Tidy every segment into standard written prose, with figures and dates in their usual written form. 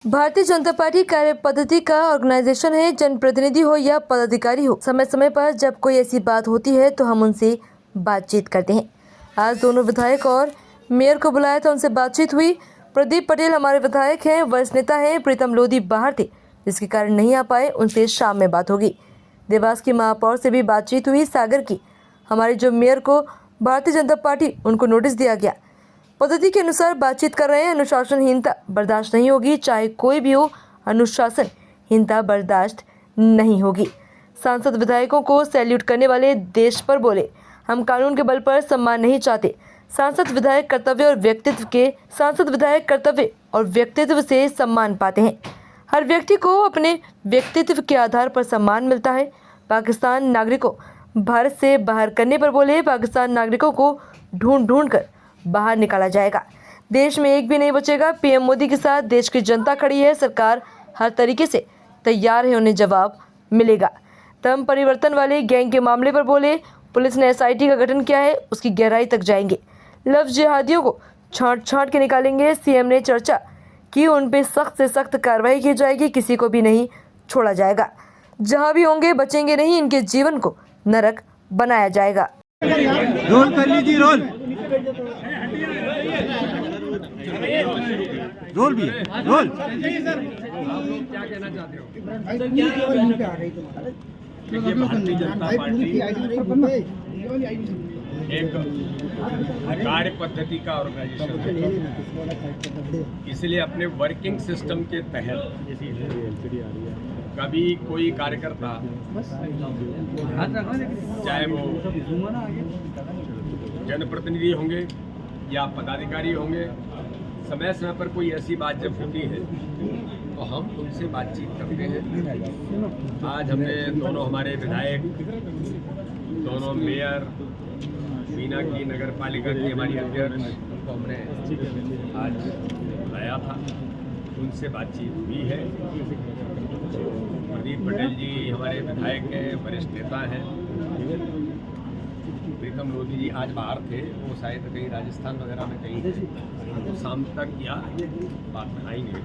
Bharatiya Janata party कार्य पद्धति का ऑर्गेनाइजेशन है। जनप्रतिनिधि हो या पदाधिकारी हो, समय समय पर जब कोई ऐसी बात होती है तो हम उनसे बातचीत करते हैं। आज दोनों विधायक और मेयर को बुलाया था, उनसे बातचीत हुई। प्रदीप पटेल हमारे विधायक हैं, वरिष्ठ नेता हैं। प्रीतम लोधी बाहर थे, जिसके कारण नहीं आ पाए, उनसे शाम में बात होगी। देवास की महापौर से भी बातचीत हुई। सागर की हमारे जो मेयर को भारतीय जनता पार्टी, उनको नोटिस दिया गया। पद्धति के अनुसार बातचीत कर रहे हैं। अनुशासनहीनता बर्दाश्त नहीं होगी, चाहे कोई भी हो। अनुशासनहीनता बर्दाश्त नहीं होगी। सांसद विधायकों को सैल्यूट करने वाले देश पर बोले, हम कानून के बल पर सम्मान नहीं चाहते। सांसद विधायक कर्तव्य और व्यक्तित्व से सम्मान पाते हैं। हर व्यक्ति को अपने व्यक्तित्व के आधार पर सम्मान मिलता है। पाकिस्तान नागरिकों भारत से बाहर करने पर बोले, पाकिस्तान नागरिकों को ढूंढ कर बाहर निकाला जाएगा। देश में एक भी नहीं बचेगा। पीएम मोदी के साथ देश की जनता खड़ी है। सरकार हर तरीके से तैयार है, उन्हें जवाब मिलेगा। धर्म परिवर्तन वाले गैंग के मामले पर बोले, पुलिस ने एसआईटी का गठन किया है, उसकी गहराई तक जाएंगे। लव जिहादियों को छांट के निकालेंगे। सीएम ने चर्चा की, उन पे सख्त से सख्त कार्रवाई की जाएगी, किसी को भी नहीं छोड़ा जाएगा। जहाँ भी होंगे बचेंगे नहीं, इनके जीवन को नरक बनाया जाएगा। रोल कर लीजिए, रोल भी है, रोल। क्या कहना चाहते हो? देखिए, भारतीय जनता पार्टी एक कार्य पद्धति का ऑर्गेनाइजेशन है, इसलिए अपने वर्किंग सिस्टम के तहत कभी कोई कार्यकर्ता, चाहे वो जनप्रतिनिधि होंगे या पदाधिकारी होंगे, समय समय पर कोई ऐसी बात जब होती है तो हम उनसे बातचीत करते हैं। आज हमने दोनों हमारे विधायक, दोनों मेयर, बीना की नगर पालिका की हमारी अध्यक्ष, उनको हमने आज बुलाया था, उनसे बातचीत हुई है। प्रदीप पटेल जी हमारे विधायक हैं, वरिष्ठ नेता हैं। प्रीतम लोधी जी आज बाहर थे, वो शायद कहीं राजस्थान वगैरह में कहीं हैं, तो शाम तक या बात में आएंगे।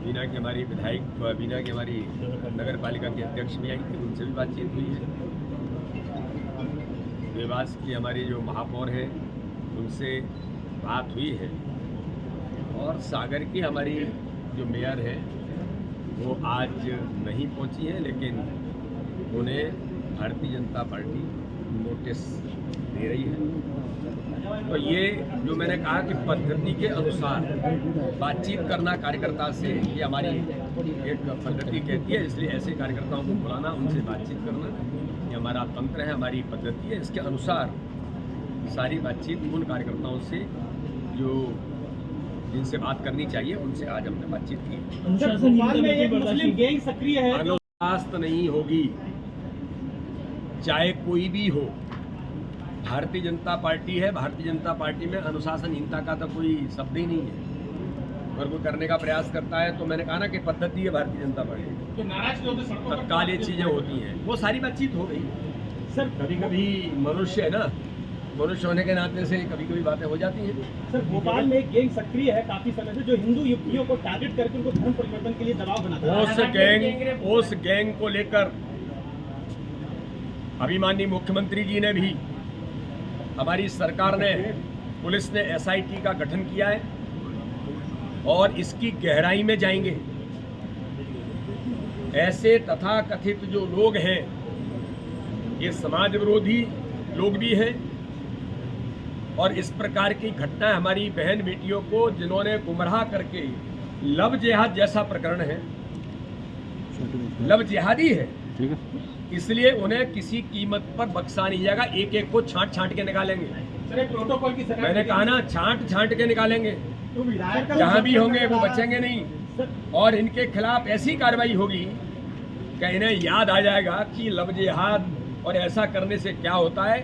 बीना की हमारी विधायक, बीना की हमारी नगर पालिका की अध्यक्ष भी आई थी, उनसे भी बातचीत हुई है। देवास की हमारी जो महापौर है, उनसे बात हुई है। और सागर की हमारी जो मेयर है, वो आज नहीं पहुंची है, लेकिन उन्हें भारतीय जनता पार्टी नोटिस दे रही है। तो ये जो मैंने कहा कि पद्धति के अनुसार बातचीत करना कार्यकर्ता से, ये हमारी एक पद्धति कहती है, इसलिए ऐसे कार्यकर्ताओं को बुलाना, उनसे बातचीत करना, ये हमारा तंत्र है, हमारी पद्धति है। इसके अनुसार सारी बातचीत उन कार्यकर्ताओं से जो जिनसे बात करनी चाहिए, उनसे आज हमने बातचीत की। अनुशासन नहीं होगी, चाहे कोई भी हो। भारतीय जनता पार्टी है, भारतीय जनता पार्टी में अनुशासनहीनता का तो कोई शब्द ही नहीं है। अगर कोई करने का प्रयास करता है तो मैंने कहा ना कि पद्धति है भारतीय जनता पार्टी, तत्काल ये चीजें होती हैं, वो सारी बातचीत हो गई। सर कभी कभी मनुष्य है ना, मनुष्य होने के नाते से कभी कभी बातें हो जाती हैं। सर भोपाल में एक गैंग सक्रिय है काफी समय से, जो हिंदू युवतियों को टारगेट करके उनको धर्म परिवर्तन के लिए दबाव बनाता है। उस गैंग को लेकर अभिमानी मुख्यमंत्री जी ने भी, हमारी सरकार ने, पुलिस ने एसआईटी का गठन किया है और इसकी गहराई में जाएंगे। ऐसे तथाकथित जो लोग हैं, ये समाज विरोधी लोग भी हैं और इस प्रकार की घटना हमारी बहन बेटियों को जिन्होंने गुमराह करके, लव जिहाद जैसा प्रकरण है, लव जिहादी है, इसलिए उन्हें किसी कीमत पर बख्शा नहीं जाएगा। एक एक को छांट के निकालेंगे। सर एक प्रोटोकॉल की मैंने कहा ना, छांट के निकालेंगे, जहां भी होंगे वो बचेंगे नहीं। और इनके खिलाफ ऐसी कार्रवाई होगी कि इन्हें याद आ जाएगा कि लव जिहाद और ऐसा करने से क्या होता है।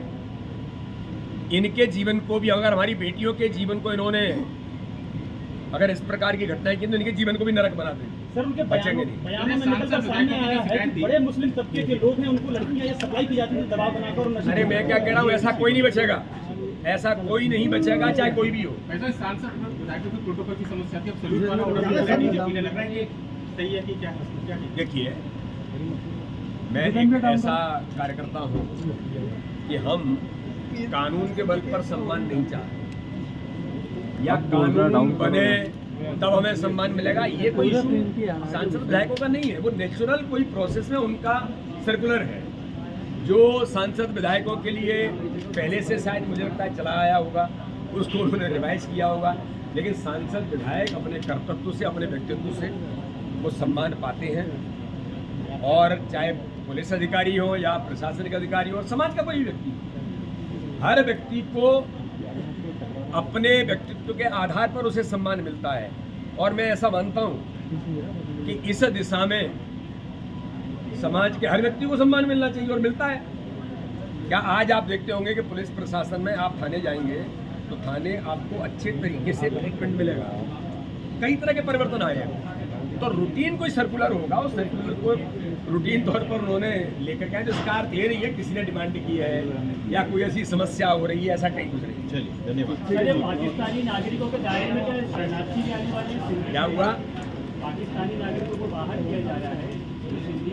इनके जीवन को भी, अगर हमारी बेटियों के जीवन को इन्होंने अगर इस प्रकार की घटनाएं की तो इनके जीवन को भी नरक बना देंगे। सर उनके बचेंगे नहीं। बयानों में निकलकर सामने आया है कि बड़े मुस्लिम तबके के लोग हैं, उनको लड़कियां ये सप्लाई की जाती है दबाव बनाकर। अरे मैं क्या कह रहा हूँ, ऐसा कोई नहीं बचेगा, ऐसा कोई नहीं बचेगा, चाहे कोई भी हो। विधायकों की प्रोटोकॉल की समस्या थी, अब सलूट वाला ऑर्डर मिल रहा है, बीजेपी ने लग रहा है कि सही है कि क्या है? देखिए, मैं एक ऐसा कार्यकर्ता हूँ कि हम कानून के बल पर सम्मान नहीं चाहते, या कानून बने तब हमें सम्मान मिलेगा, ये कोई इशू सांसद विधायकों का नहीं है। वो नेचुरल कोई प्रोसेस में उनका सर्कुलर है जो सांसद विधायकों के लिए पहले से शायद मुझे लगता है चला आया होगा, उसको उन्होंने रिवाइज किया होगा। लेकिन सांसद विधायक अपने कर्तव्य से, अपने व्यक्तित्व से वो सम्मान पाते हैं, और चाहे पुलिस अधिकारी हो या प्रशासनिक अधिकारी हो, समाज का कोई व्यक्ति, हर व्यक्ति को अपने व्यक्तित्व के आधार पर उसे सम्मान मिलता है। और मैं ऐसा मानता हूं कि इस दिशा में समाज के हर व्यक्ति को सम्मान मिलना चाहिए, और मिलता है। क्या आज आप देखते होंगे कि पुलिस प्रशासन में आप थाने जाएंगे तो थाने आपको अच्छे तरीके से ट्रीटमेंट मिलेगा। कई तरह के परिवर्तन आए हैं, तो रूटीन कोई सर्कुलर होगा, उस सर्कुलर को रूटीन तौर पर उन्होंने लेकर के आए। तो इसका अर्थ ये नहीं है किसी ने डिमांड की है या कोई ऐसी समस्या हो रही है, ऐसा कहीं कुछ नहीं। चलिए, धन्यवाद। चलिए, पाकिस्तानी नागरिकों के दायरे में क्या शरणार्थी भी आने वाले हैं? क्या हुआ? पाकिस्तानी नागरिकों को बाहर किया जा रहा है।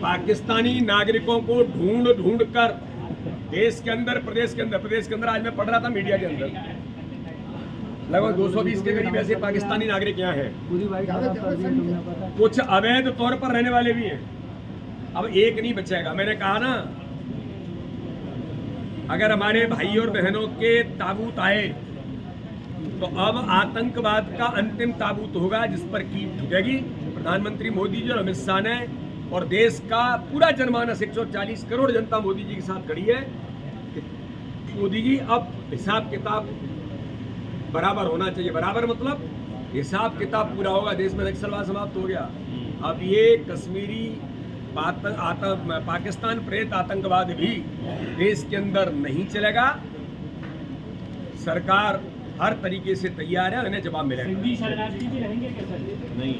पाकिस्तानी नागरिकों को ढूंढ कर देश के अंदर, प्रदेश के अंदर आज मैं पढ़ रहा था मीडिया के अंदर, लगभग 220 के करीब ऐसे पाकिस्तानी नागरिक यहाँ हैं। कुछ अवैध तौर पर रहने वाले भी हैं। अब एक नहीं बचेगा। मैंने कहा ना, अगर हमारे भाई और बहनों के ताबूत आए तो अब आतंकवाद का अंतिम ताबूत होगा, जिस पर कील ठुकेगी। प्रधानमंत्री मोदी जी और अमित शाह ने, और देश का पूरा जनमानस 140 करोड़ जनता मोदी जी के साथ खड़ी है। मोदी जी, अब हिसाब किताब बराबर होना चाहिए। बराबर मतलब हिसाब किताब पूरा होगा, देश में नक्सलवाद समाप्त हो गया। अब ये कश्मीरी पाकिस्तान प्रेरित आतंकवाद भी देश के अंदर नहीं चलेगा। सरकार हर तरीके से तैयार है, उन्हें जवाब मिलेगा। शरणार्थी भी रहेंगे क्या सर? नहीं